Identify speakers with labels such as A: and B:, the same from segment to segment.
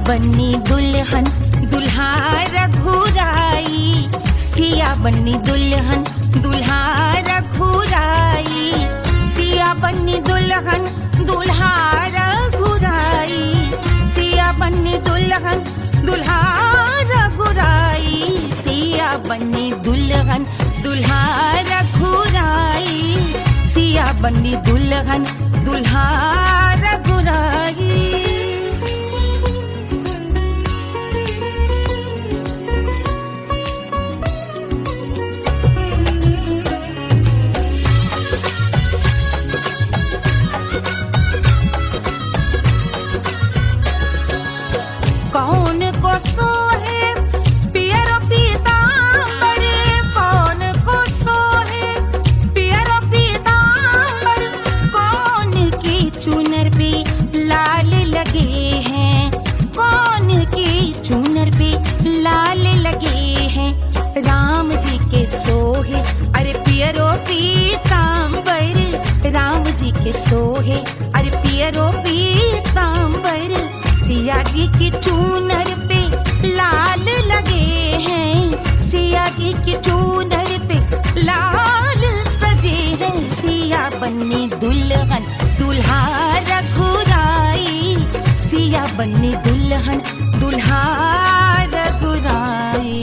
A: बन्नी दुल्हन दुल्हा रघुराई, सिया बन्नी दुल्हन दुल्हा रघुराई, सिया बन्नी दुल्हन दुल्हा रघुराई, सिया बन्नी दुल्हन दुल्हा रघुराई, सिया बन्नी दुल्हन दुल्हा रघुराई, सिया बन्नी दुल्हन दुल्हा रघुराई। कौन को सोहे पियरो पीतांबर, कौन को सोहे पियरो पीतांबर, कौन की चुनर पे लाल लगे हैं, कौन की चुनर पे लाल लगे हैं, राम जी के सोहे अरे पियरो पीतांबर, राम जी के सोहे अरे पियरो पीतांबर, सिया जी की चूनर पे लाल लगे हैं, सिया जी की चूनर पे लाल सजे हैं, सिया बन्नी दुल्हन दुल्हा रघुराई, सिया बन्नी दुल्हन दुल्हा रघुराई।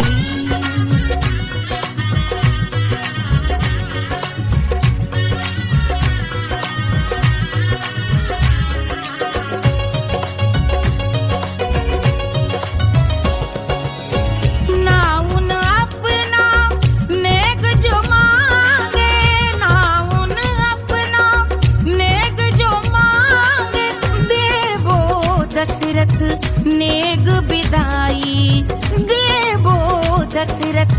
A: नेग बिदाई देवो दशरथ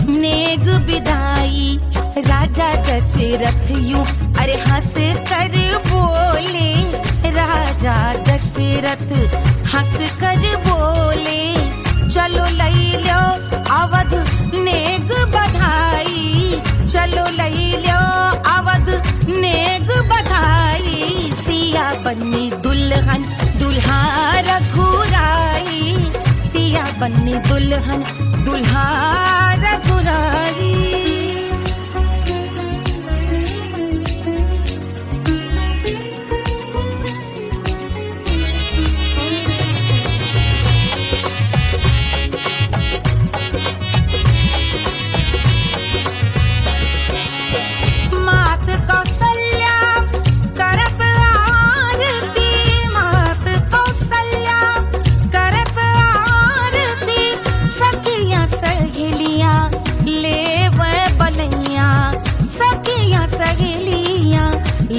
A: नेग बिदाई, राजा दशरथ यूं अरे हंस कर बोले, राजा दशरथ हंस कर बोले, चलो लई लो अवध नेग बधाई, चलो लई लो अवध नेग बधाई, सिया बन्नी दुल्हन दुल्हा रघुराई, सिया बन्नी दुल्हन दुल्हा रघुराई।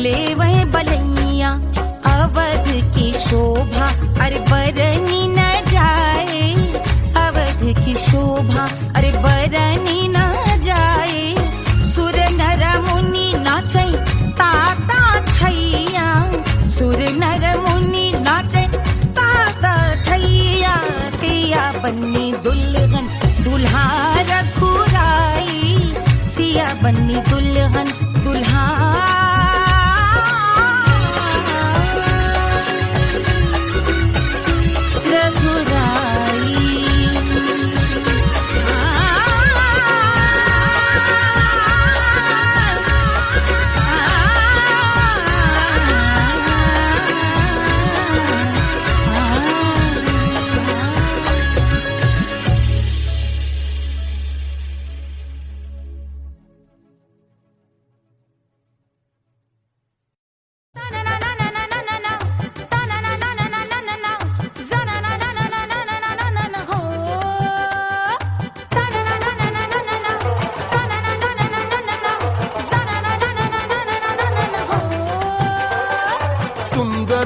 A: ले वह बलैया अवध की शोभा अरे बरनी न जाए, अवध की शोभा अरे बरनी न जाए, सुर नर मुनि नाचे ताता थैया, सुर नर मुनि नाचे ताता थैया, सिया बन्नी दुल्हन दुल्हा रघुराई, सिया बन्नी दुल्हन दुल्हा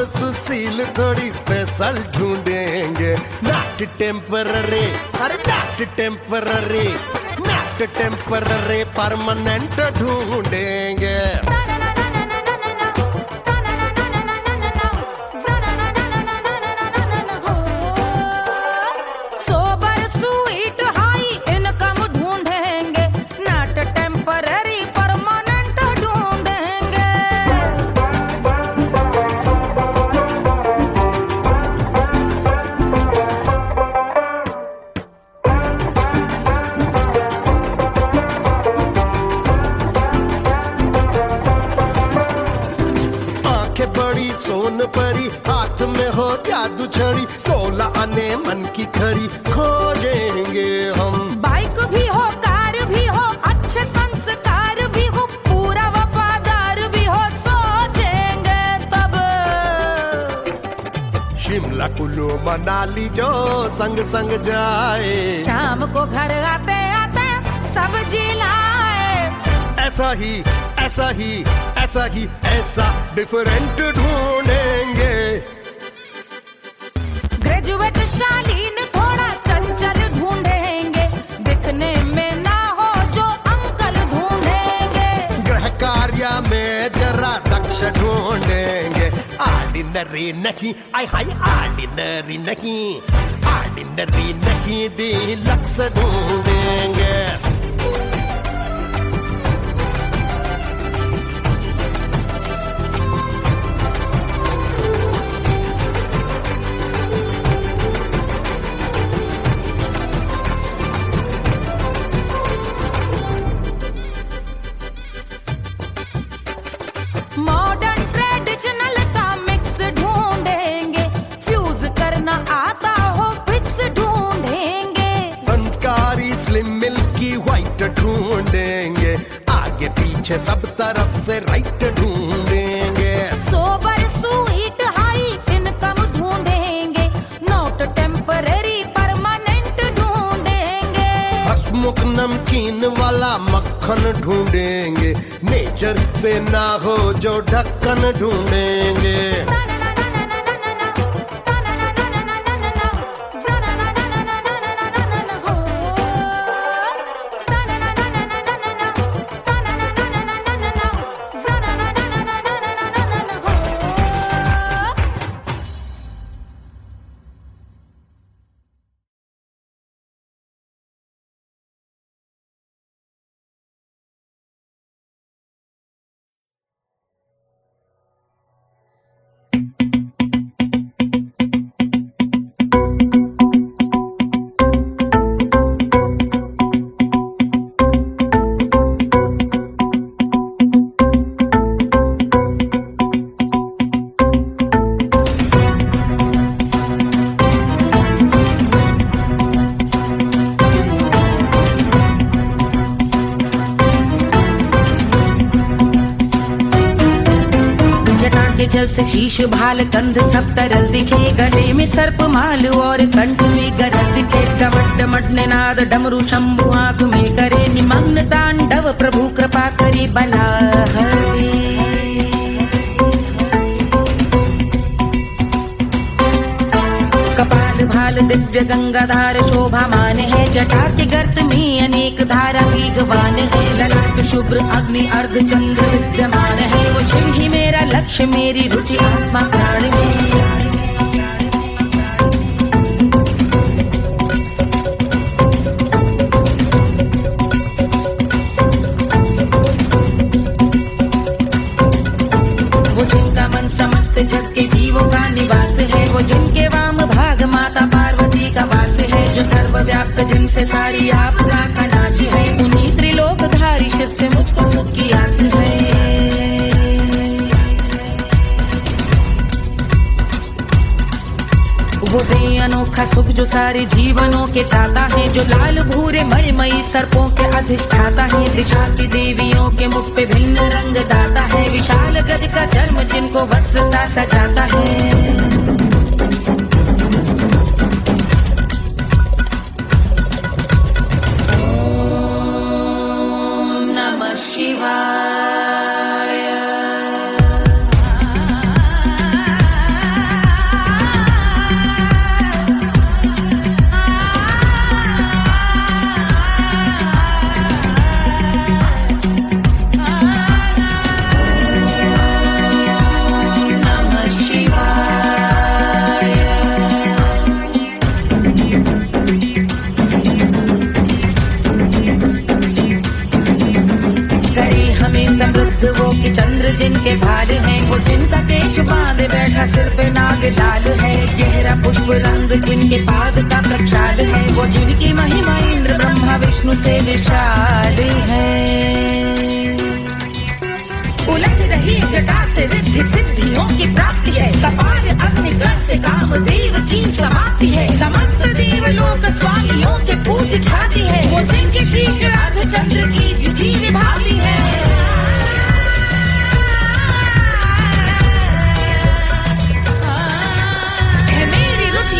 B: सुशील थोड़ी स्पेशल ढूंढेंगे, नॉट टेम्पररी अरे not temporary, not temporary permanent ढूंढेंगे। सोन परी, हाथ में हो जादू छड़ी, 16 आने मन की खरी खोजेंगे हम।
A: बाइक भी हो, कार भी हो, अच्छे संस्कार भी हो, पूरा वफादार भी हो, सोचेंगे तब।
B: शिमला कुल्लू मनाली जो संग संग जाए,
A: शाम को घर आते आते सब्जी लाए।
B: ऐसा ही ऐसा ही ऐसा ही ऐसा डिफरेंट ढूंढेंगे।
A: ग्रेजुएट शालीन थोड़ा चंचल ढूंढेंगे, दिखने में ना हो जो अंकल ढूंढेंगे।
B: गृह कार्य में जरा दक्ष ढूंढेंगे। ऑर्डिनरी नहीं, आय हाय ऑर्डिनरी नहीं, ऑर्डिनरी नहीं डीलक्स ढूंढेंगे।
A: मॉडर्न ट्रेडिशनल का मिक्स ढूंढेंगे, फ्यूज करना आता हो फिक्स ढूंढेंगे।
B: संस्कारी स्लिम मिल्की व्हाइट ढूंढेंगे, आगे पीछे सब तरफ से राइट ढूंढेंगे।
A: सोबर स्वीट हाई इनकम ढूंढेंगे, नोट टेम्पररी परमानेंट ढूंढेंगे।
B: हंसमुख नमकीन वाला मक्खन ढूंढेंगे, नेचर से ना हो जो ढक्कन ढूंढेंगे।
A: जल से शीश भाल कंध सब तरल दिखे, गले में सर्प माल और कंठ में गरज दिखे। डमट डमट निनाद डमरू शंभु आंख में करे निमग्न तांडव, प्रभु कृपा करे बला हरे। कपाल भाल दिव्य गंगाधार शोभामान है, जटा के गर्त में अनेक धारा वेगवान है। ललाट शुभ्र अग्नि अर्ध चंद्र विद्यमान है, वो शिव ही मेरा लक्ष्य मेरी रुचि आत्मा प्राण है। वो जिनका मन समस्त जग के जीवों का निवास है, वो जिनके वाम भाग माता पार्वती का वास है। जो सर्वव्याप्त जिनसे सारी आपदा का नाश है, उन्हीं त्रिलोकधारी शिव से मुझको सुख की आस है। वो दे अनोखा सुख जो सारे जीवनों के दाता है, जो लाल भूरे मणिमयी सर्पों के अधिष्ठाता है। दिशा की देवियों के मुख पे भिन्न रंग दाता है, विशाल गज का चर्म जिनको वस्त्र सा सजाता है। वो कि चंद्र जिनके भाल हैं, वो जिनका केश बांधे बैठा सिर पे नाग लाल है। गहरा पुष्प रंग जिनके पाद का प्रक्षाल है, वो जिनकी महिमा इंद्र ब्रह्मा विष्णु से विशाल है। उलझ रही जटा से रिद्धि सिद्धियों की प्राप्ति है। कपाल अग्निगण से कामदेव की समाप्ति है। समस्त देवलोक स्वामियों के पूज ख्याति है। वो जिनके शीश अर्धचंद्र की जुटी निभाती है।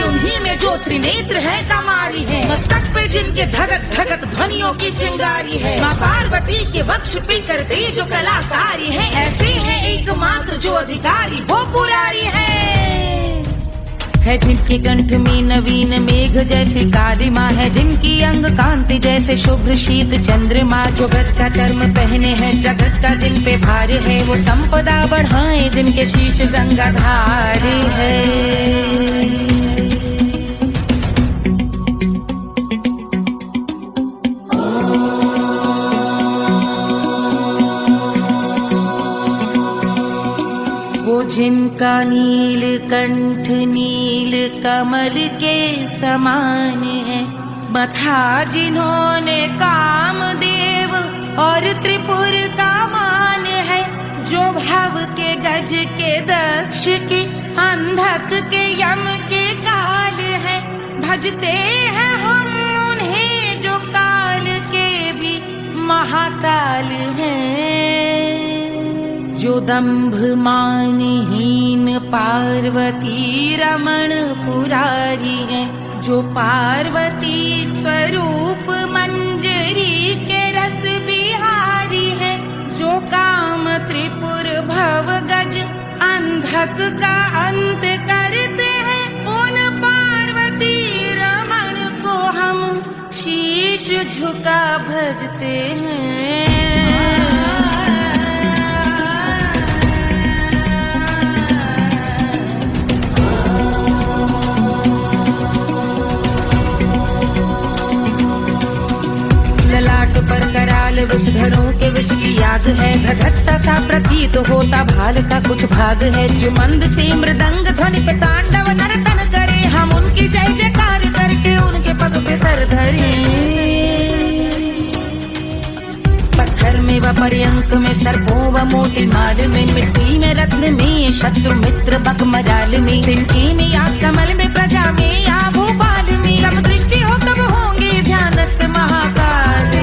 A: उन्हीं में जो त्रिनेत्र है कमारी है। मस्तक पे जिनके धगत धगत ध्वनियों की चिंगारी है। माँ पार्वती के वक्ष पे करते जो कलाकारी है। ऐसे हैं एकमात्र जो अधिकारी वो पुरारी है जिनके कंठ में नवीन मेघ जैसे कालिमा है। जिनकी अंग कांति जैसे शुभ्र शीत चंद्रमा। जो गज का चर्म पहने हैं जगत का जिन पे भार है। वो संपदा बढ़ाए जिनके शीश गंगाधारी है। जिनका नील कंठ नील कमल के समान है। मथा जिन्होंने कामदेव और त्रिपुर का मान है। जो भव के गज के दक्ष के अंधक के यम के काल है। भजते हैं हम उन्हें जो काल के भी महाकाल हैं। जो दंभ मानहीन पार्वती रमण पुरारी है। जो पार्वती स्वरूप मंजरी के रस बिहारी है। जो काम त्रिपुर भव गज अंधक का अंत करते हैं। उन पार्वती रमण को हम शीश झुका भजते हैं। पर कराल विषधरों के विष की याद है। धधकता सा प्रतीत होता भाल का कुछ भाग है। जो मंद से मृदंग ध्वनि पे तांडव नर्तन करे। हम उनकी जय जयकार करके उनके पद पे सर धरे। पत्थर में व पर्यंक में सर्पों व मोटी माल में। मिट्टी में रत्न में शत्रु मित्र बक मजाल में। तिनकी में या कमल में प्रजा में या भोपाल में। जब दृष्टि हो तब होंगे ध्यानस्थ महाकाल।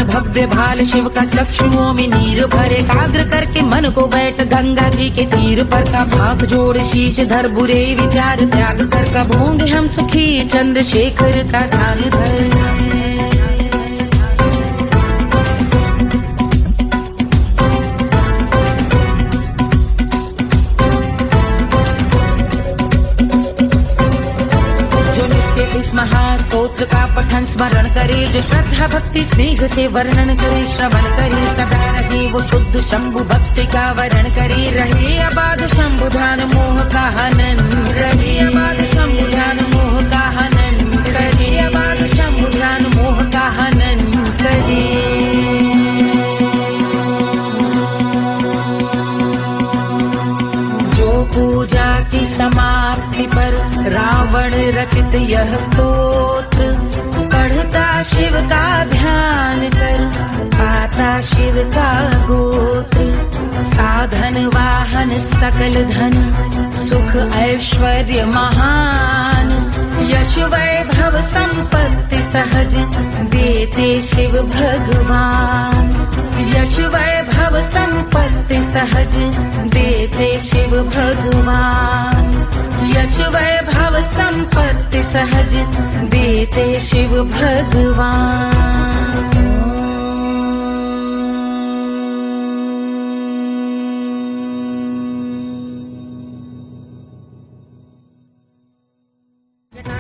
A: भव्य भाल शिव का चक्षुओं में नीर भरे। एकाग्र करके मन को बैठ गंगा जी के तीर पर। का भाग जोड़ शीश धर बुरे विचार त्याग कर। कब होंगे हम सुखी चंद्रशेखर का ध्यान धर। महास्तोत्र का पठन स्मरण करे। जो श्रद्धा भक्ति स्नेह से वर्णन करे। श्रवण करे सदा रहे वो शुद्ध शंभु भक्ति का वर्ण करे। रहे अबाध शंभु ध्यान मोह का हनन। रहे अबाध शंभु ध्यान मोह का हनन। रहे अबाध शंभु ध्यान मोह का हनन करे। पूजा की समाप्ति पर रावण रचित यह स्तोत्र। पढ़ता शिव का ध्यान कर पाता शिव का गोत्र। साधन वाहन सकल धन सुख ऐश्वर्य महान। यश वैभव संपत्ति सहज देते शिव भगवान। यश वैभव संपत्ति सहज देते शिव भगवान। यश वैभव संपत्ति सहज देते शिव भगवान।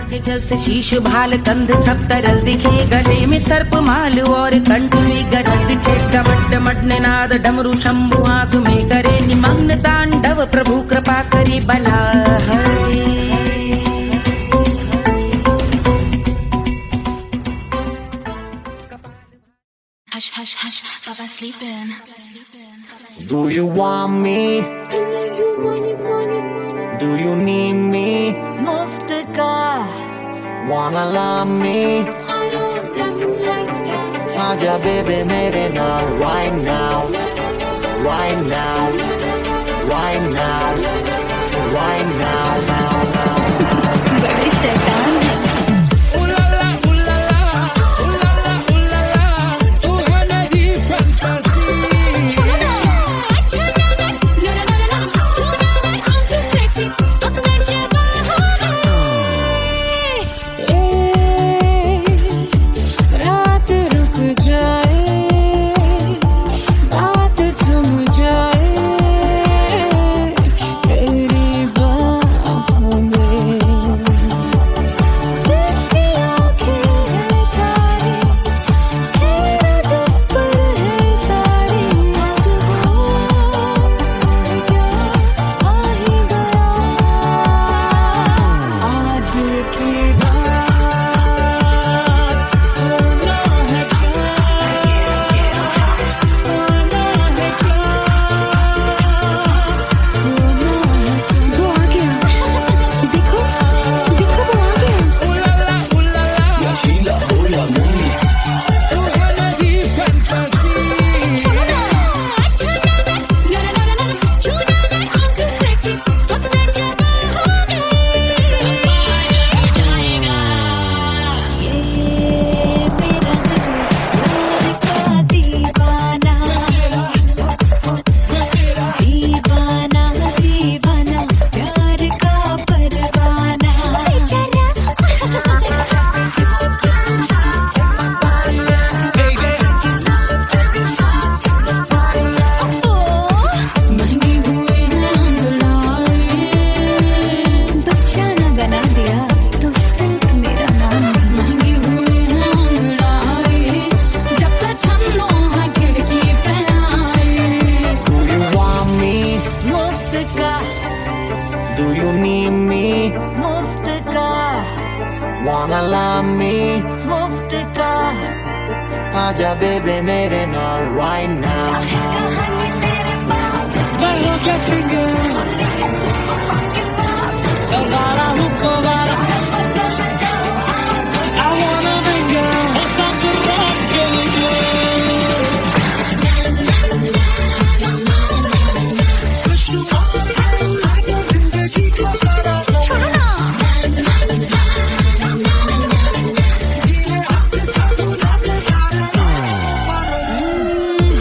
A: के जल से शीश भाल कंध सब तरल दिखे। गले में सर्प माल और कंठ में गरज दिखे। डमट डमट निनाद डमरू शंभु हाथ में करे। निमग्न तांडव प्रभु कृपा करे बला हरे।
C: Hush, hush, hush, Baba sleeping. Do you want me? Do you need me?
D: मुफ्त का
C: Wanna love me? आजा baby मेरे नाल right now, right now, right now, right now, now, now.
D: बड़े शैतान हैं।
E: रात रुक जाए, बात थम जाए तेरी बाहों में। जिसकी आँखें हैं तारी, हैरत इस पर है सारी। आज वो क्या आ ही गया, आज की
C: Do you need me?
D: मुफ्त का
C: Wanna love me?
D: मुफ्त का
C: आजा baby मेरे नाल right now.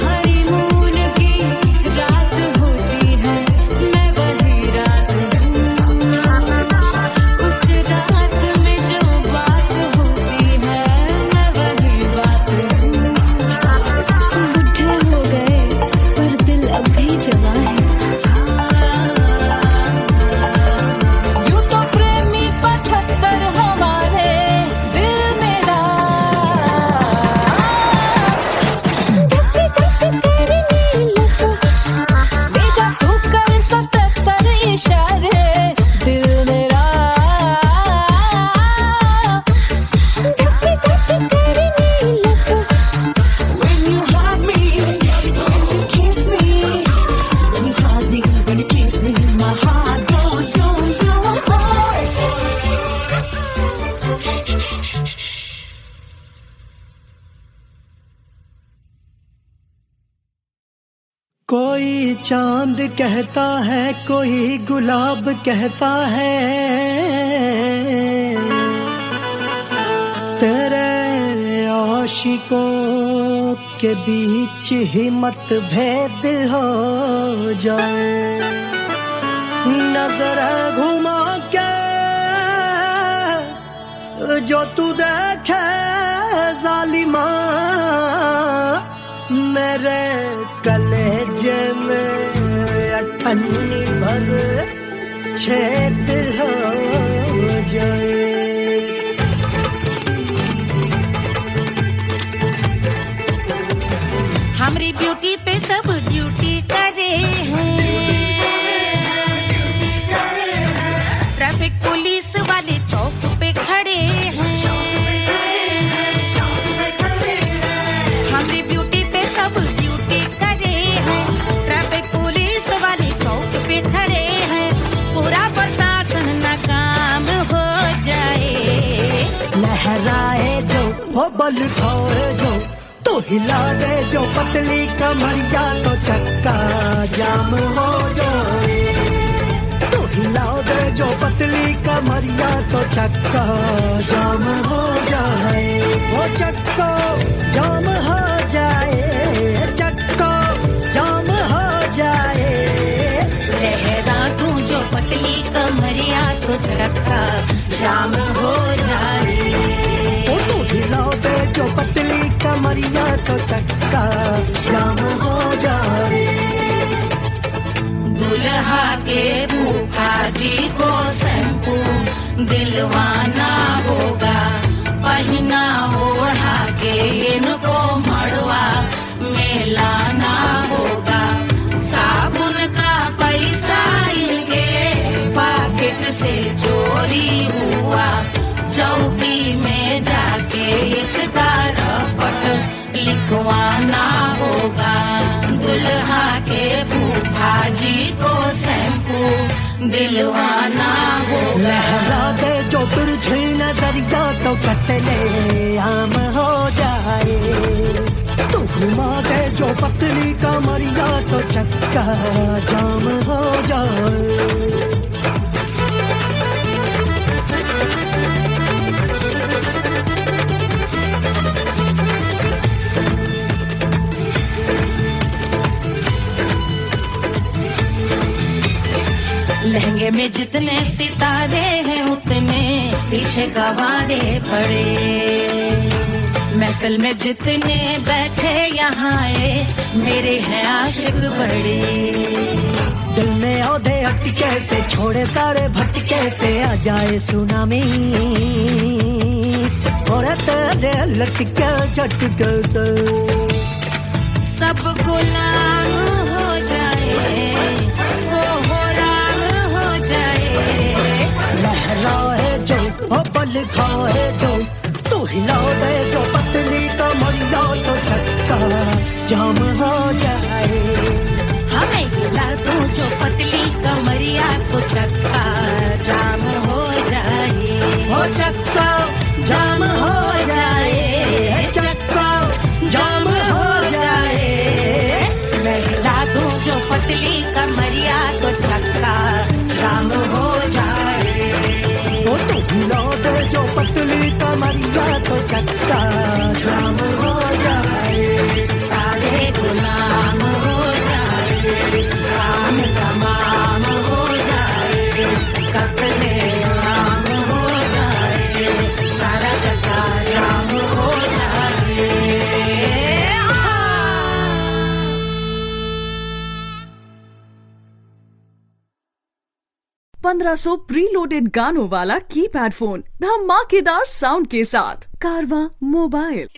E: हनीमून की रात होती है, मैं वही रात हूँ। उस रात में जो बात होती है, मैं वही बात हूँ। बुढ़े हो गए पर दिल अब भी जवां है। यूं तो प्रेमी 75 हमारे दिल मेरा। तेरी नील को ले जा तू कर 77 इशारे दिल मेरा। तेरी नील को when you hug me, when you kiss me, when you hug me, when you kiss me, my heart goes zoom zoom.
F: कोई चांद कहता है, कोई गुलाब कहता है, तेरे आशिकों के बीच ही मतभेद हो जाए। नजर घुमा के जो तू देखे जालिमा, मेरे कलेजे में अठन्नी भर छेद हो जाए।
A: हमारी ब्यूटी पे सब ड्यूटी करे हैं। ट्रैफिक पुलिस वाले चौक पे खड़े हैं। हमारी ब्यूटी पे सब ड्यूटी करे हैं। ट्रैफिक
F: बल खाए जो तो हिला दे जो पतली कमरिया तो चक्का जाम हो जाए। तो हिला दे जो पतली कमरिया तो चक्का जाम हो जाए। वो चक्का जाम हो जाए, चक्का जाम हो जाए।
A: लहरा तू जो पतली कमरिया तो चक्का जाम हो जाए।
F: ओ तू हिलाओ दे जो पतली कमरिया तो चक्का जाम हो जाए।
A: दुल्हा के फूफा जी को शैम्पू दिलवाना होगा, पहना ओढ़ा के इनको मड़वा में लाना होगा। साबुन का पैसा इनके पॉकेट से चोरी हुआ, चौकी में जाके इसका रपट लिखवाना होगा। दुल्हा के फूफा जी को शैम्पू दिलवाना होगा।
F: लहरा दे जो तिरछी नजरिया तो कतले आम हो जाए। तू घुमा दे जो पतली कमरिया तो चक्का जाम हो जाए।
A: लहंगे में जितने सितारे हैं उतने पीछे गवारे पड़े। महफिल में जितने बैठे यहाँ आए मेरे हैं आशिक बड़े।
F: दिल में औधे अटके से छोड़े सारे भटके से आ जाए सुनामी। और तेरे लटके झटके से
A: सब गुलाम हो जाए,
F: लहराए जो ओ बल खाए जो तू हिला दे जो पतली कमरिया तो चक्का जाम हो जाए।
A: हमें हिला तू जो पतली कमरिया तो चक्का जाम हो जाए।
F: ओ चक्का जाम हो जाए, चक्का जाम हो जाए।
A: मैं हिला दूं जो पतली कमरिया तो चक्का जाम हो जाए।
F: ओ तू हिला दे जो पतली कमरिया तो चक्का जाम हो जाए।
A: सारे गुलाम हो जाए, काम तमाम हो जाए, कतले आम हो जाए, सारा चक्का जाम हो जाए।
G: 1500 प्रीलोडेड गानों वाला कीपैड फोन धमाकेदार साउंड के साथ कारवा मोबाइल।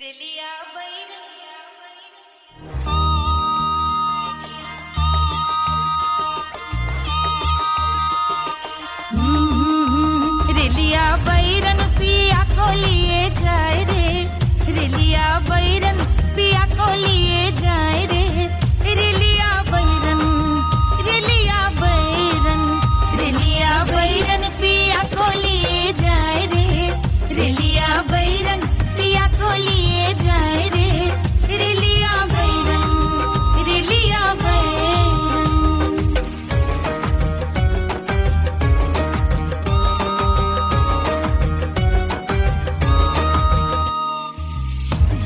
A: रेलिया बैरन पिया को लिए जाए रे, रेलिया बैरन पिया को लिए जाए रे। रेलिया बैरन, रेलिया बैरन, रेलिया बैरन पिया को लिए जाए रे। रेलिया बैरन पिया को लिए जाए रे। रेलिया बैरन, रेलिया बैरन।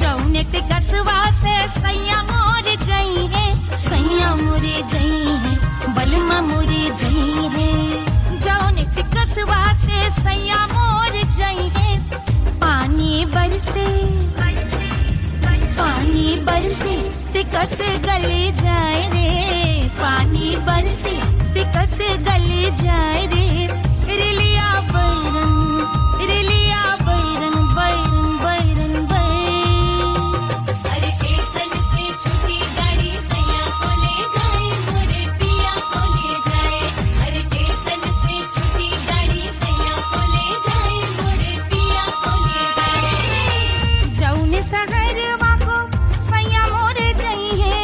A: जौने ते कसवा से सैया मोर जई है, सैया मोरे जई है, बलमा मोरे जई है। जौने ते कसवा से सैया मोर जई है। पानी बरसे, पानी बरसे ते कस गले जाए रे। पानी बरसे ते कस गले जाए रे। रेलिया बैरन, रेलिया बैरन, बैरन बैरन बैरन। अरे स्टेशन से छुट्टी गाड़ी सैया को ले जाए, मोरे पिया को ले जाए। अरे स्टेशन से छुट्टी गाड़ी सैया को ले जाए, मोरे पिया को ले जाए। जौने शहरवा को सैया मोरे जई है।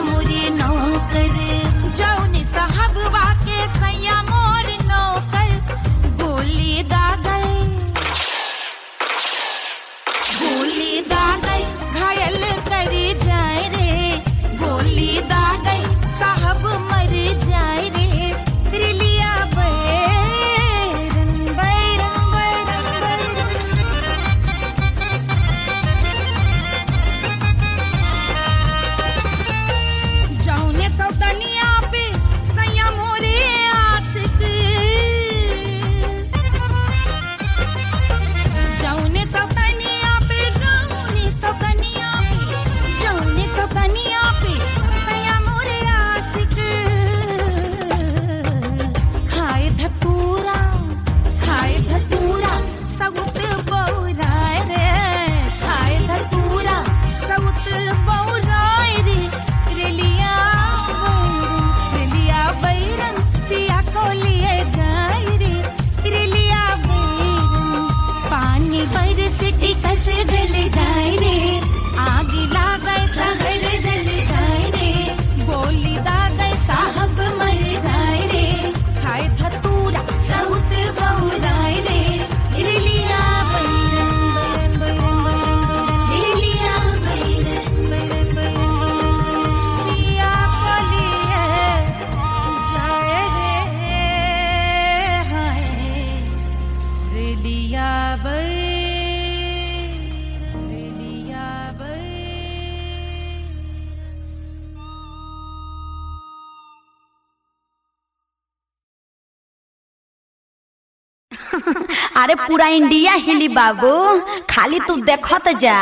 A: मोरे नौकर जौने साहब वाके सैया मोर नौकर गोली दागल घायल करे जाए रे गोली दागल साहब मर जाए रे रिलिया बैरन बैरन बैरन बैरन जौने सौतनिया पे सैया मोरे आशिक जौने सौतनिया पे सैया मोरे आशिक खाए धतूरा सउत बौराय रे खाए धतूरा सउत बौराय रे रेलिया बैरन पिया को लिए जाए रे रेलिया बैरन पानी बरसती कस गल जाए रे आग लागल सहर जल जाए रे गोली दागल साहब मर जाए रे खाए धतूरा सउत बौराय रे रिलिया बैरन बैरन बैरन रिलिया बैरन बैरन बैरन पिया को लिए जाए रे हाय रिलिया बैरन रिलिया बैरन
H: अरे पूरा इंडिया हिली बाबू, खाली तू देखत जा।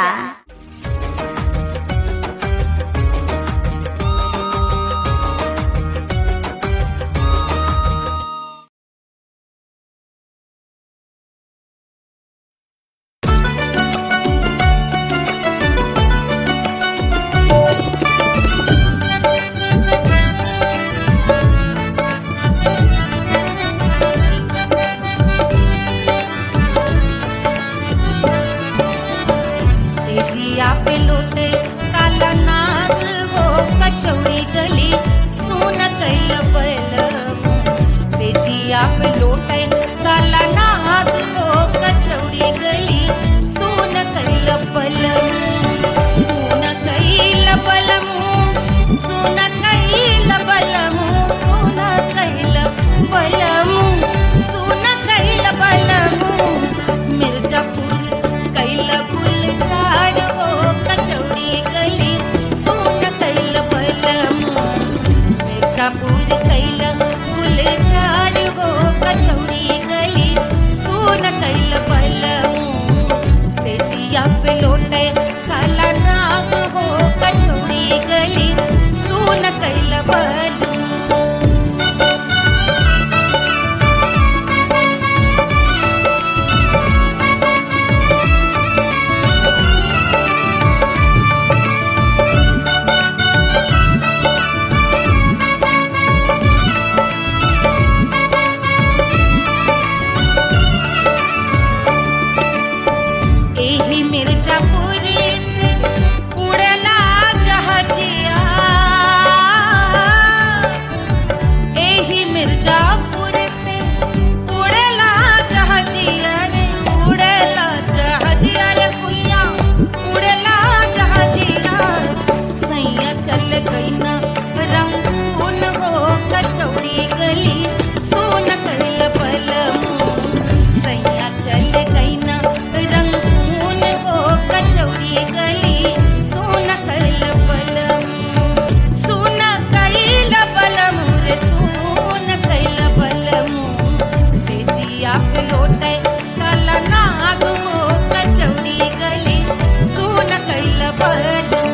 A: सेजिया पे लोटे काला नाग हो कचौड़ी गली सोन कैल बलमु सेजिया पे लोटे काला नाग हो कचौड़ी गली सोन कैल बलमु सोन कैल बलमु सोन कैल बलमु सोन कैल बलमु सोन कैल बलमु मिर्जापुर कैल गुलजार हो कचौड़ी गली सोन कैल बलमु मिर्जापुर कैल गुलजार हो कचौड़ी गली सोन कैल बलमु सेजिया पे लोटे काला नाग हो कचौड़ी गली सोन कैल बलमु एही मिर्जापुर से उड़ला जहाजिया एही मिर्जापुर से उड़ला जहाजिया रे उड़ला जहाजिया रे भैया उड़ला जहाजिया सैया चल गई ना रंगून हो कचौड़ी गली सोन कैल बलमु सैया चल गई ना रंगून हो कचौड़ी गली सोन कैल बलमु सोन कैल बलमु रे सोन कैल बलमु सेजिया पे लोटे काला नाग हो कचौड़ी गली सोन कैल बलमु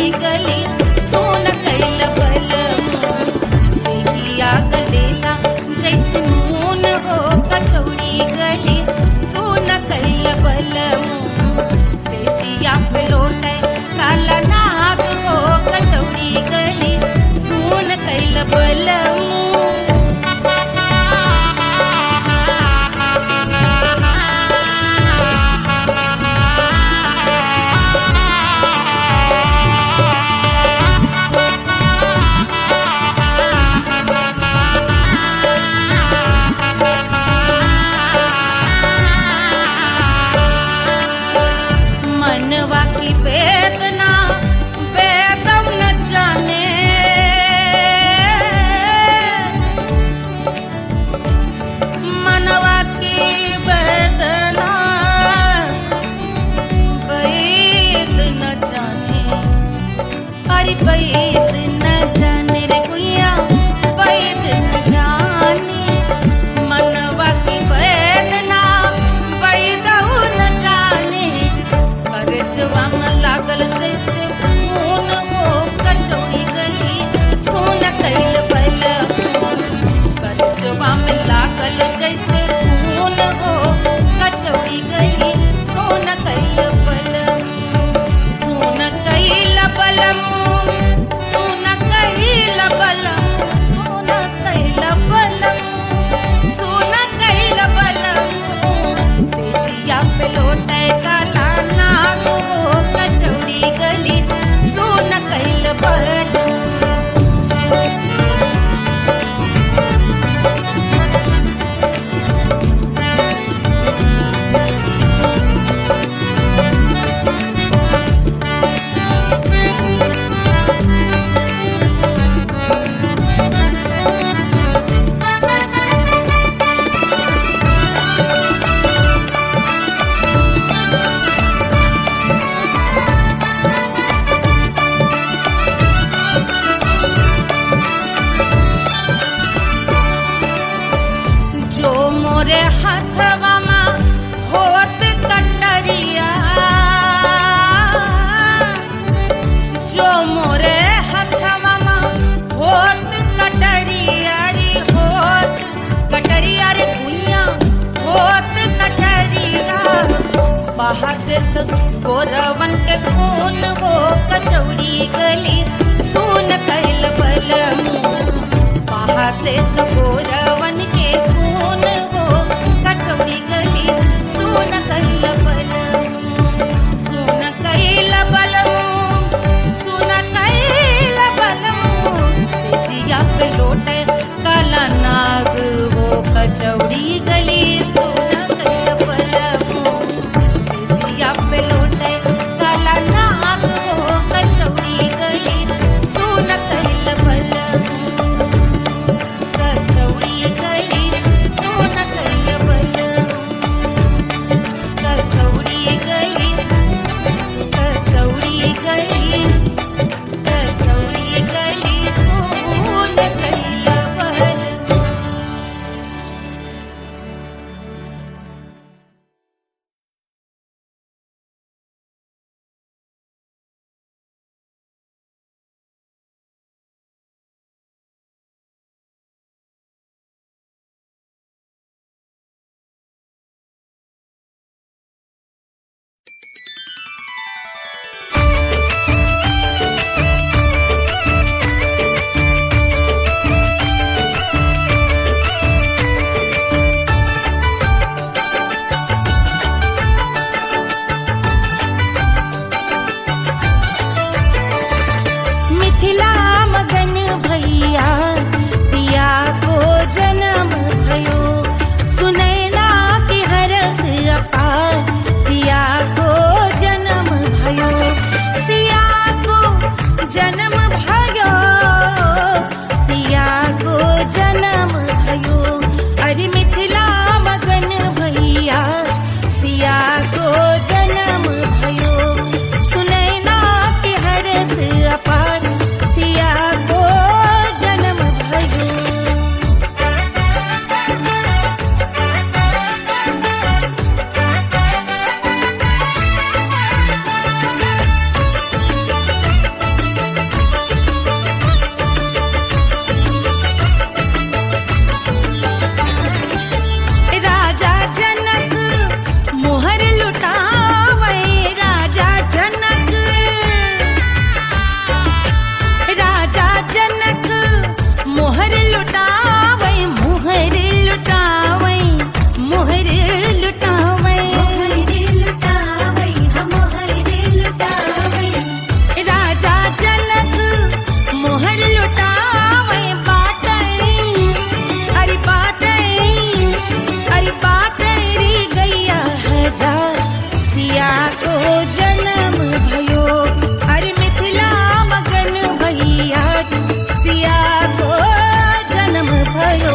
A: कचौड़ी गली सोन कैल बलमुआ गलेला जैसे नून हो कचौड़ी गली सोन कैल बलमुआ से जिया पे लोटे काला नाग हो कचौड़ी गली सोन कैल बलमुआ मनवा की वेदना वेदम न जाने मनवा की वेदना वैद न जाने अरे वैद न जाने रे गुइया वैद न जाने मनवा की वेदना वैद न जाने जवा में लागल जैसे खून हो कचौड़ी गली सोन कैल बलमुआ जवा में लागल जैसे खून हो कचौड़ी गली सोन कैल बलमुआ सोन कैल बलमुआ सोन कैल बलमुआ सोन कैल बलमुआ से जिया पे लोटे काला नाग हो कचौड़ी गली सोन कैल बलमुआ जो मोरे हथवा में होत कटरिया जो मोरे हथवा में होत कटरिया रे होत कटरिया रे गुइया होत कटरिया बाहर से गोरवन के खून हो कचौड़ी गली सोन कैल बलमुआ बाहर से गोरवन के खून हो कचौड़ी गली सोन कैल बलमुआ सोन कैल बलमुआ सोन कैल बलमुआ से जिया पे लोटे काला नाग हो कचौड़ी गली सोन कैल बलमुआ से जिया पे लोटे काला नाग हो कचौड़ी गली सोन कैल बलमुआ कचौड़ी गली सोन कैल बलमुआ कचौड़ी गली कचौड़ी गली कचौड़ी गली सोन कैल बलमुआ लुटावे मोहर लुटावे मोहर लुटावे राजा जनक मोहर लुटावे बाटे अरे बाटे री गैया हजार सिया को जन्म भयो अरे मिथिला मगन भैया सिया को जन्म भयो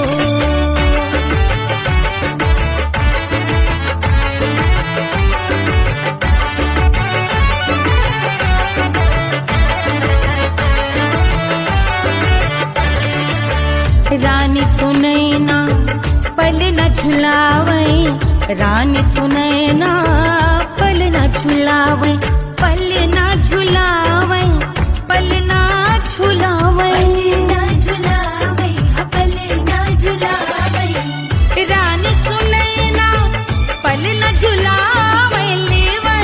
A: रानी सुनैना पल न झुलावे रानी सुनैना पल न झुलावे पल न झुलावे पल न झुलावे रानी सुनैना पल न झुलावे लेवे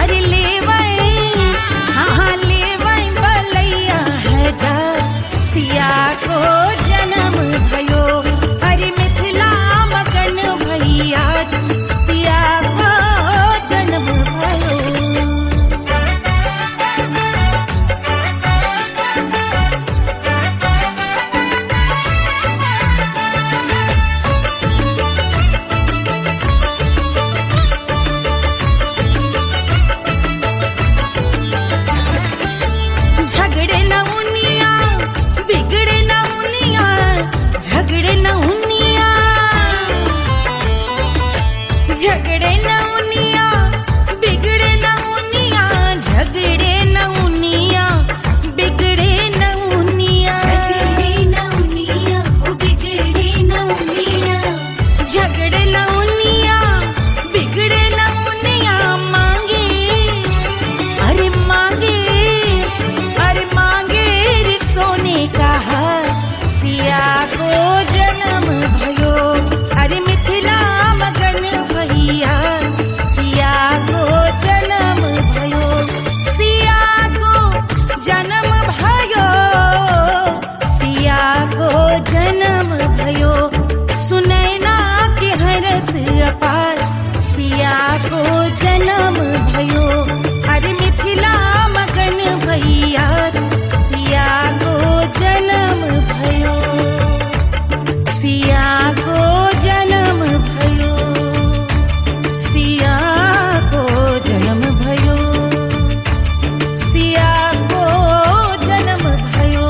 A: अरे लेवे हाँ लेवे बलैया है जा सिया को जन्म भयो अरे मिथिला मगन भैया सिया को जन्म भयो झगड़े न उनिया बिगड़े न उनिया झगड़े न उनिया झगड़े न उनिया बिगड़े न उनिया झगड़े न उनिया बिगड़े न उनिया झगड़े न उनिया बिगड़े न उनिया मांगे अरे मांगे रे सोने का हार सिया को जन्म भयो अरे मिथिला मगन भैया सिया को जन्म भयो सिया को जन्म भयो सिया को जन्म भयो सुनैना के हरस अपार सिया को जन्म भयो अरे मिथिला मगन भैया सिया को जन्म भयो सिया को जन्म भयो सिया को जन्म भयो सिया को जन्म भयो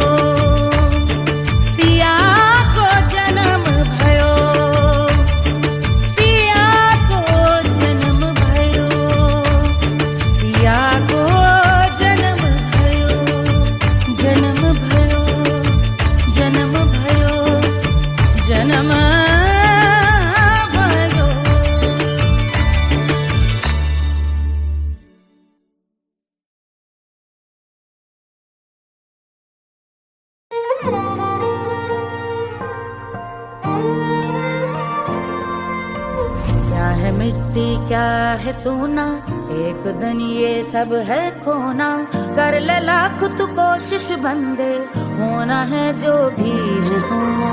A: सिया को जन्म भयो सिया को जन्म भयो सिया को जन्म भयो जन्म भयो जन्म भयो जन्म भयो क्या है मिट्टी क्या है सोना एक दिन ये सब है खोना कर ले लाख तू कोशिश बंदे होना है जो भी है होना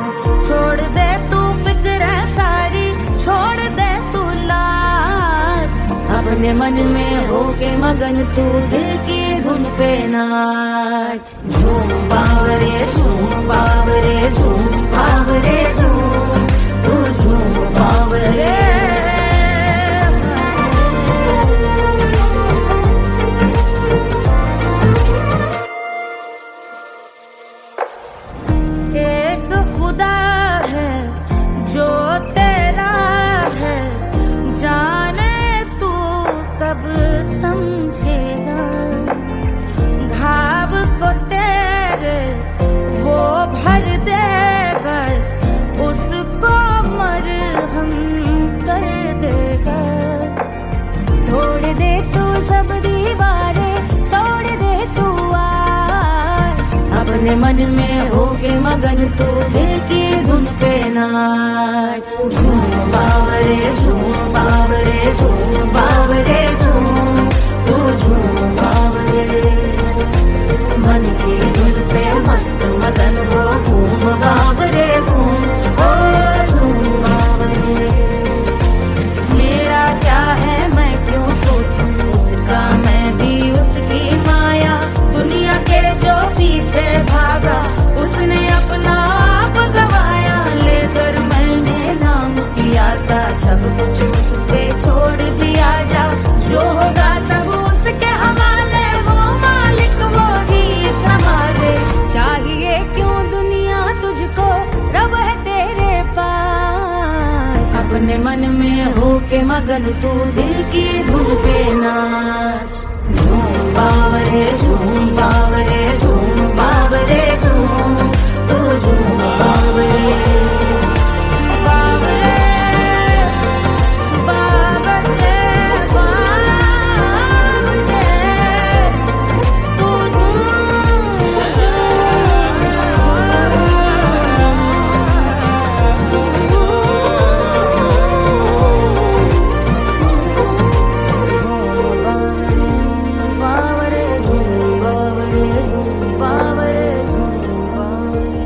A: छोड़ दे तू फिक्र सारी छोड़ दे तू लाज अपने मन में होके मगन तू दिल की धुन पे नाच झूम बावरे झूम बावरे झूम बावरे झूम तू झूम बावरे एक खुदा है जो तेरा है जाने तू कब समझेगा घाव को तेरे वो भर देगा उसको मरहम कर देगा तोड़ दे तू सब दीवारें तोड़ दे तू आज अपने मन में होके मगन तू दिल की धुन पे नाच झूम बावरे झूम बावरे झूम बावरे झूम तू झूम बावरे मन की धुन पे मस्त मगन हो घूम
D: होके मगन तू दिल की धुन पे नाच। झूम बावरे झूम बावरे झूम बावरे झूम, तू झूम बावरे बावरे बावरे बावरे, तू बावरे झूम बावरे झूम बावरे झूम बावरे।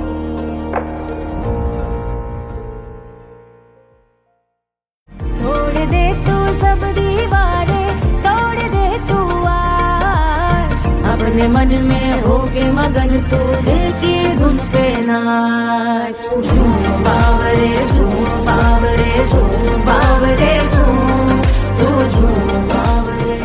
D: तोड़ दे तू सब दीवारें, तोड़ दे तू आज, अपने मन में होके मगन तू दिल की धुन पे नाच। झूम बावरे झूम बावरे झूम बावरे झूम, तू झूम बावरे।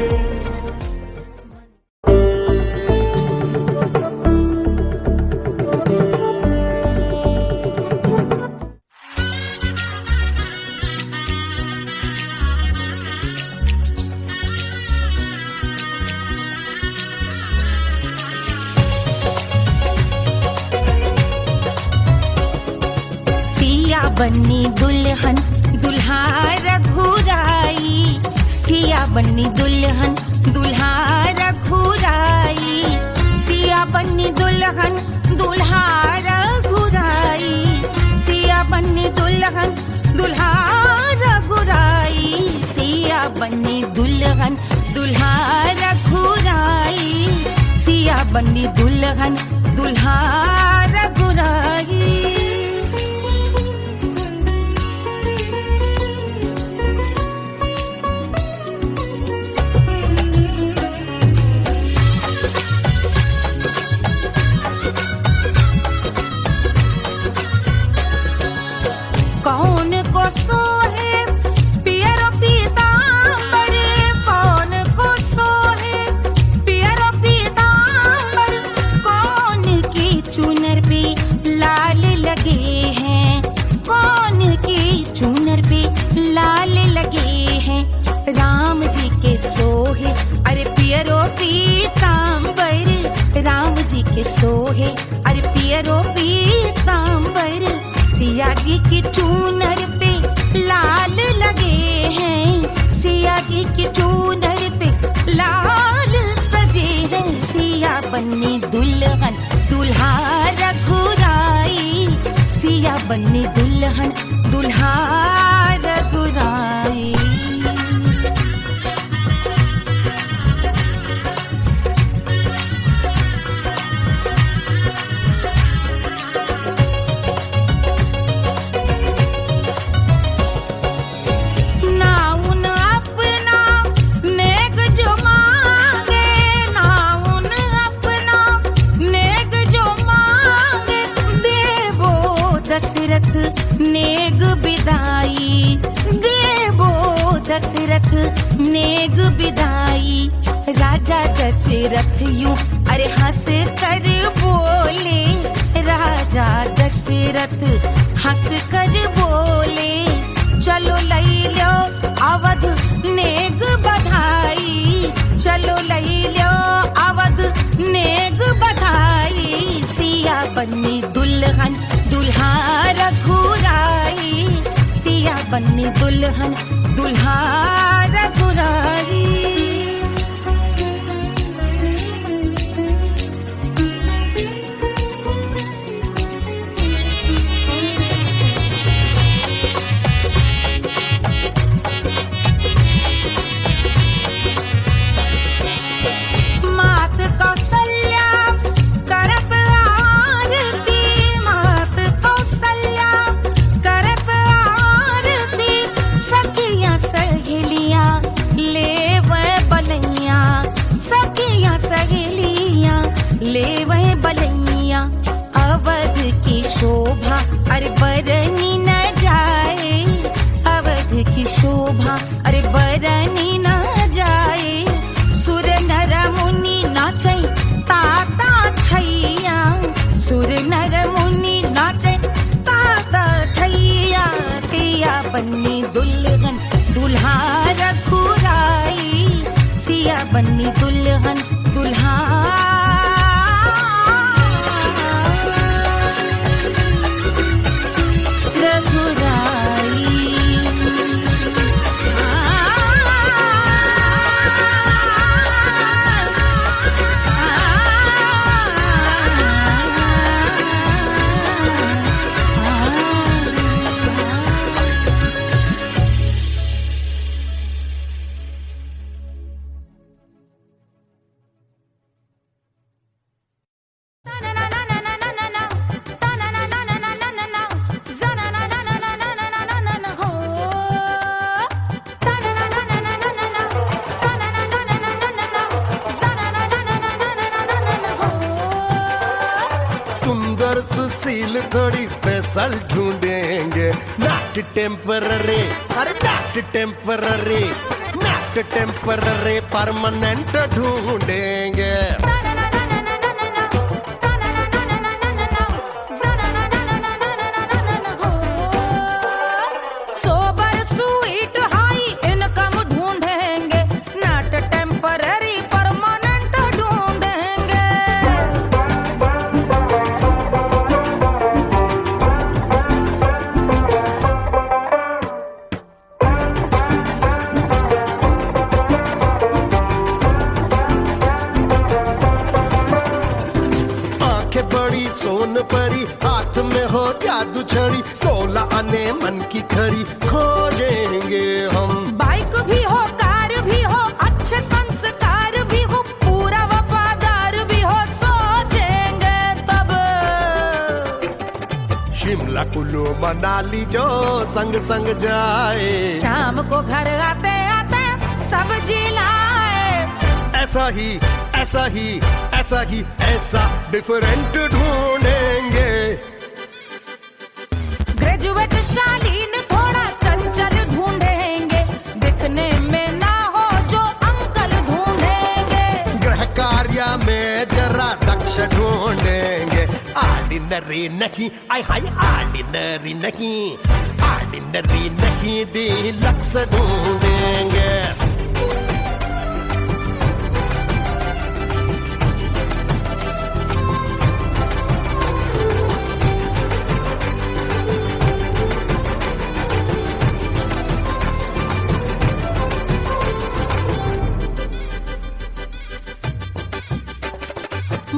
A: सिया बन्नी दुल्हन दुल्हा रघुराई, सिया बन्नी दुल्हन दुल्हा रघुराई, सिया बन्नी दुल्हन दुल्हा रघुराई, सिया बन्नी दुल्हन दुल्हा रघुराई, सिया बन्नी दुल्हन दुल्हा रघुराई, सिया बन्नी दुल्हन दुल्हा रघुराई। कौन को सोहे पियरो पीतांबर, कौन को सोहे पियरो पीतांबर, कौन की चुनर पे लाल लगे हैं, कौन की चुनर पे लाल लगे हैं, राम जी के सोहे अरे पियरो पीतांबर, राम जी के सोहे अरे पियरो पीतांबर, सिया जी की चूनर पे लाल लगे हैं, सिया जी की चूनर पे लाल सजे हैं, सिया बन्नी दुल्हन दुल्हा रघुराई, सिया बन्नी दुल्हन दुल्हा रघुराई। नाउन अपना नेक जो मांगे, नाउन अपना नेक जो मांगे, देवो दशरथ नेग बिदाई, देवो दशरथ नेग बिदाई, राजा दशरथ यूं अरे हंस कर बोले, राजा दशरथ हंस कर बोले, चलो लई लो अवध नेग बधाई, चलो लई लो अवध नेग बधाई, सिया बन्नी दुल्हन दुल्हा रघुराई, सिया बन्नी दुल्हन दुल्हा रघुराई। मात कौशल्या करत आरती, मात कौशल्या करत आरती, सखियां सहेलियां लेवे बलैया, सखियां सहेलियां लेवे बलैया, अवध की शोभा अरे बरनी न जाए, अवध की शोभा अरे बरनी न जाए, सुर नर मुनि नाचे ताता थैया, सुर नर मुनि नाचे ताता थैया, सिया बन्नी दुल्हन दुल्हा
B: फील थोड़ी स्पेशल ढूंढेंगे नॉट टेम्पररी अरे not temporary not temporary permanent ढूंढेंगे
A: सोबर स्वीट हाई इनकम ढूंढेंगे नॉट टेम्पररी परमानेंट ढूंढेंगे
B: आंखें बड़ी सोन परी हाथ में हो जादू छड़ी 16 आने मन की खरी खोजेंगे हम
A: बाइक भी हो कार भी हो अच्छे संस्कार भी हो पूरा वफादार भी हो सोचेंगे तब
B: शिमला कुल्लू मनाली जो संग संग जाए
A: शाम को घर आते आते सब्जी लाए
B: ऐसा ही ऐसा ही ऐसा ही ऐसा डिफरेंट ढूंढेंगे
A: ग्रेजुएट शालीन थोड़ा चंचल ढूंढेंगे दिखने में ना हो जो अंकल ढूंढेंगे
B: गृह कार्य में जरा दक्ष ढूंढेंगे ऑर्डिनरी नहीं आई हाई ऑर्डिनरी नहीं ऑर्डिनरी नहीं डीलक्स ढूंढेंगे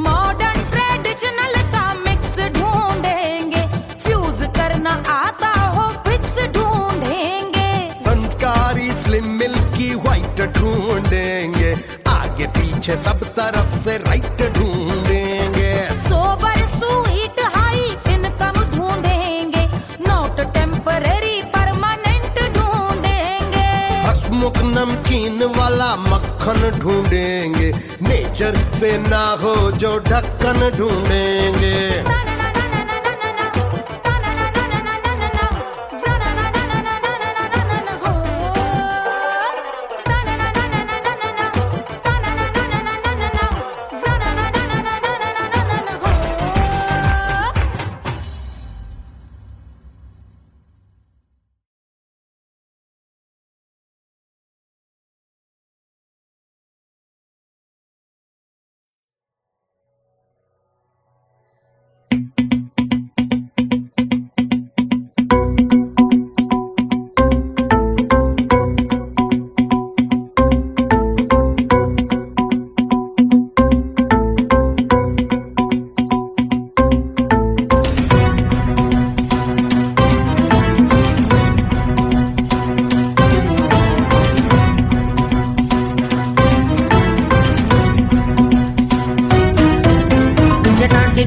A: मॉडर्न ट्रेडिशनल का मिक्स ढूंढेंगे फ्यूज करना आता हो फिक्स ढूंढेंगे
B: संस्कारी स्लिम मिल्की व्हाइट ढूंढेंगे आगे पीछे सब तरफ से राइट ढूंढेंगे
A: सोबर स्वीट हाई इनकम ढूंढेंगे नॉट टेम्पररी परमानेंट ढूंढेंगे
B: हसमुख नमकीन वाला मक्खन ढूंढेंगे नेचर से ना हो जो ढक्कन ढूंढेंगे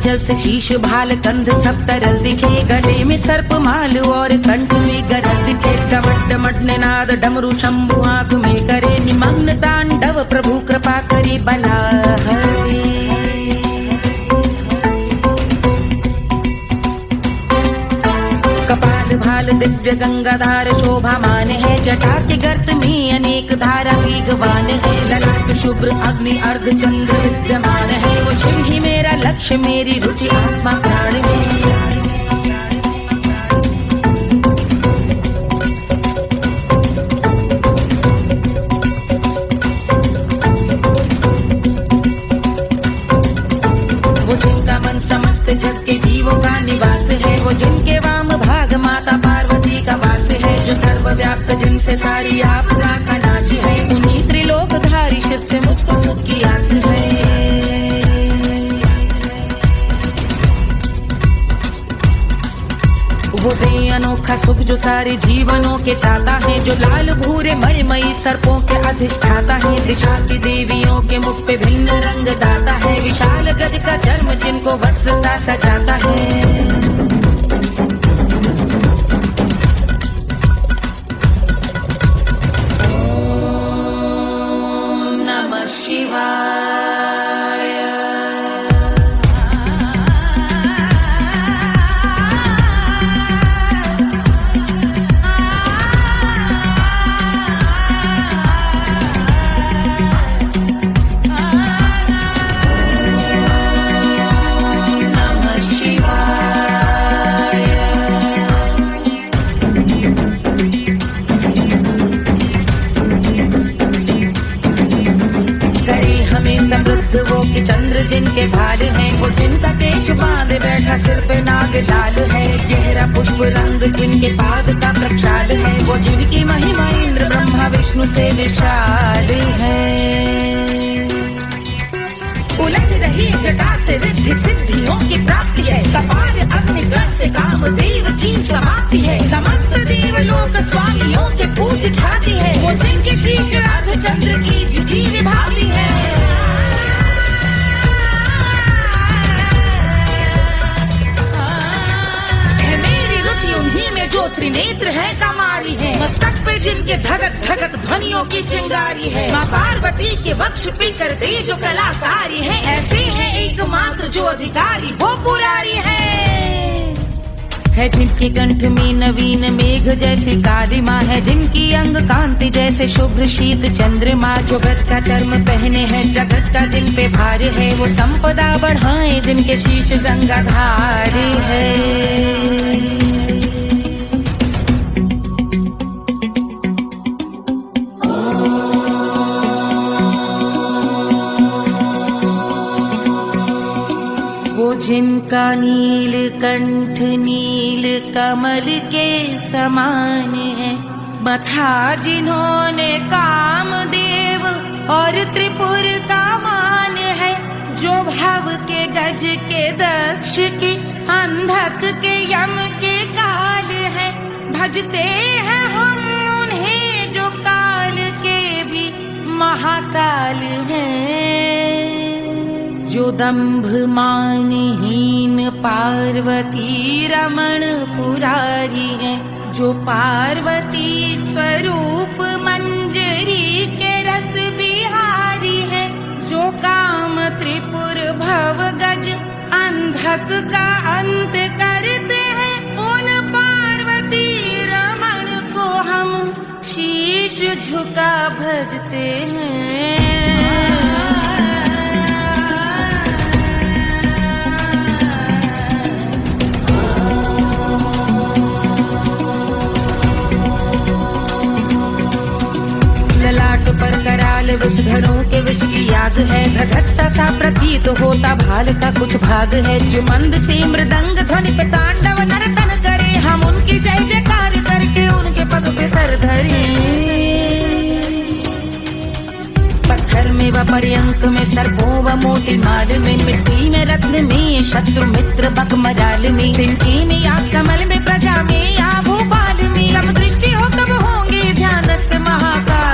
A: जल से शीश भाल कंध सब तरल दिखे गले में सर्प माल और कंठ में गरल दिखे डमट डमट निनाद डमरू शंभु आंख में करे निमग्न तांडव प्रभु कृपा करे बला हरे कपाल भाल दिव्य गंगाधार शोभामान है जटा के गर्त में अनेक धारा वेगवान है ललाट शुभ्र अग्नि अर्ध चंद्र विद्यमान है वो शिव ही मेरा लक्ष्य मेरी रुचि आत्मा प्राण है वो जिनका मन समस्त जग के जीवों का निवास है वो जिनके वाम भाग माता पार्वती का वास है जो सर्वव्याप्त जिनसे सारी आपदा का नाश है उन्हीं त्रिलोकधारी शिव से मुझको सुख की आस है वो दे अनोखा सुख जो सारे जीवनों के दाता है जो लाल भूरे मणिमयी सर्पों के अधिष्ठाता है दिशा की देवियों के मुख पे भिन्न रंग दाता है विशाल गज का जन्म जिनको वस्त्र सा सजाता है कंठा सिर पे नाग लाल है, गहरा पुष्प रंग जिनके पाद का प्रक्षाल है, वो जिनकी महिमा इंद्र ब्रह्मा विष्णु से विशाल है। उलझ रही जटा से रिद्धि सिद्धियों की प्राप्ति है, कपाल अग्निगण से कामदेव की समाप्ति है, समस्त देवलोक स्वामियों के पूज ख्याति है, वो जिनके शीश अर्धचंद्र की द्युति विभाती है। मेरी रुचि उन्हीं में जो त्रिनेत्र है कमारी है, मस्तक पे जिनके धगत धगत ध्वनियों की चिंगारी है, माँ पार्वती के वक्ष पे करते जो कलाकारी है, ऐसे हैं एकमात्र जो अधिकारी वो पुरारी है जिनके कंठ में नवीन मेघ जैसे कालिमा है, जिनकी अंग कांति जैसे शुभ्र शीत चंद्रमा, जो गज का चर्म पहने हैं जगत का जिन पे भार है, वो संपदा बढ़ाए जिनके शीश गंगाधार है। जिनका नील कंठ नील कमल के समान है, मथा जिन्होंने कामदेव और त्रिपुर का मान है, जो भव के गज के दक्ष के अंधक के यम के काल है, भजते हैं हम उन्हें जो काल के भी महाकाल हैं, जो दंभ मानहीन पार्वती रमण पुरारी है, जो पार्वती स्वरूप मंजरी के रस बिहारी है, जो काम त्रिपुर भव गज अंधक का अंत करते हैं, उन पार्वती रमण को हम शीश झुका भजते हैं। पर कराल विष घरों के विष की याद है, धधकता सा प्रतीत होता भाल का कुछ भाग है, जो मंद से मृदंग ध्वनि पे तांडव नर्तन करे, हम उनकी जय जयकार करके उनके पद पे सर धरे। पत्थर में व पर्यंक में सर्पों व मोती माल में, मिट्टी में रत्न में शत्रु मित्र बक मजाल में, तिनके में या कमल में प्रजा में या भोपाल में, जब दृष्टि हो तब होंगे ध्यानस्थ महाकाल।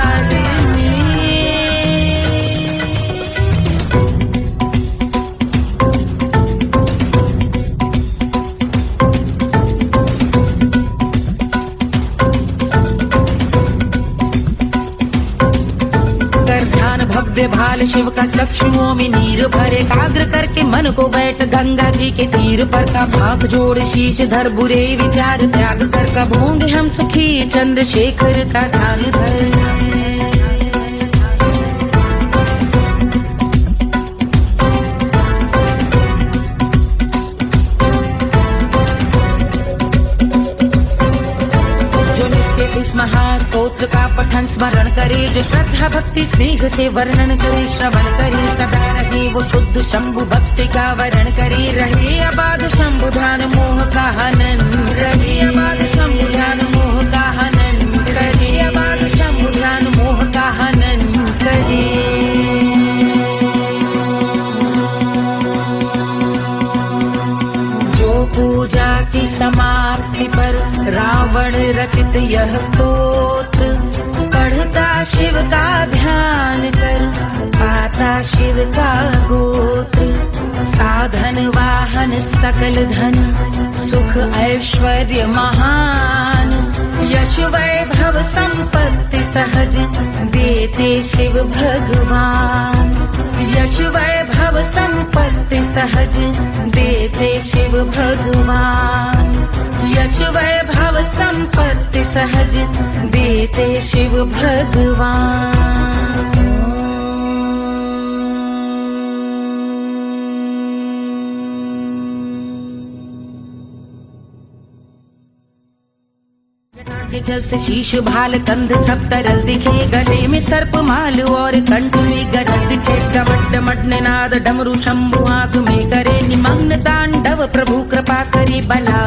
A: भव्य भाल शिव का चक्षुओं में नीर भरे, एकाग्र करके मन को बैठ गंगा जी के तीर पर, का भाग जोड़ शीश धर बुरे विचार त्याग कर, कब होंगे हम सुखी चंद्रशेखर का ध्यान धर। इस महास्तोत्र का पठन स्मरण करे, जो श्रद्धा भक्ति स्नेह से वर्णन करे, श्रवण करे सदा रहे वो शुद्ध शंभु भक्ति का वर्ण करे, रहे अबाध शंभु ध्यान मोह का हनन, रहे अबाध शंभु ध्यान मोह का हनन करे, अबाध शंभु ध्यान मोह का हनन करे। पूजा की समाप्ति पर रावण रचित यह स्तोत्र, पढ़ता शिव का ध्यान कर पाता शिव का गोत्र, साधन वाहन सकल धन सुख ऐश्वर्य महान, यश वैभव संपत्ति सहज देते शिव भगवान, यश वैभव संपत्ति सहज देते शिव भगवान, यश वैभव संपत्ति सहज देते शिव भगवान। के जल से शीश भाल कंध सब तरल दिखे गले में सर्प माल और कंठ में गरल दिखे डमट डमट निनाद डमरू शंभु आंख में करे निमग्न तांडव प्रभु कृपा करे बला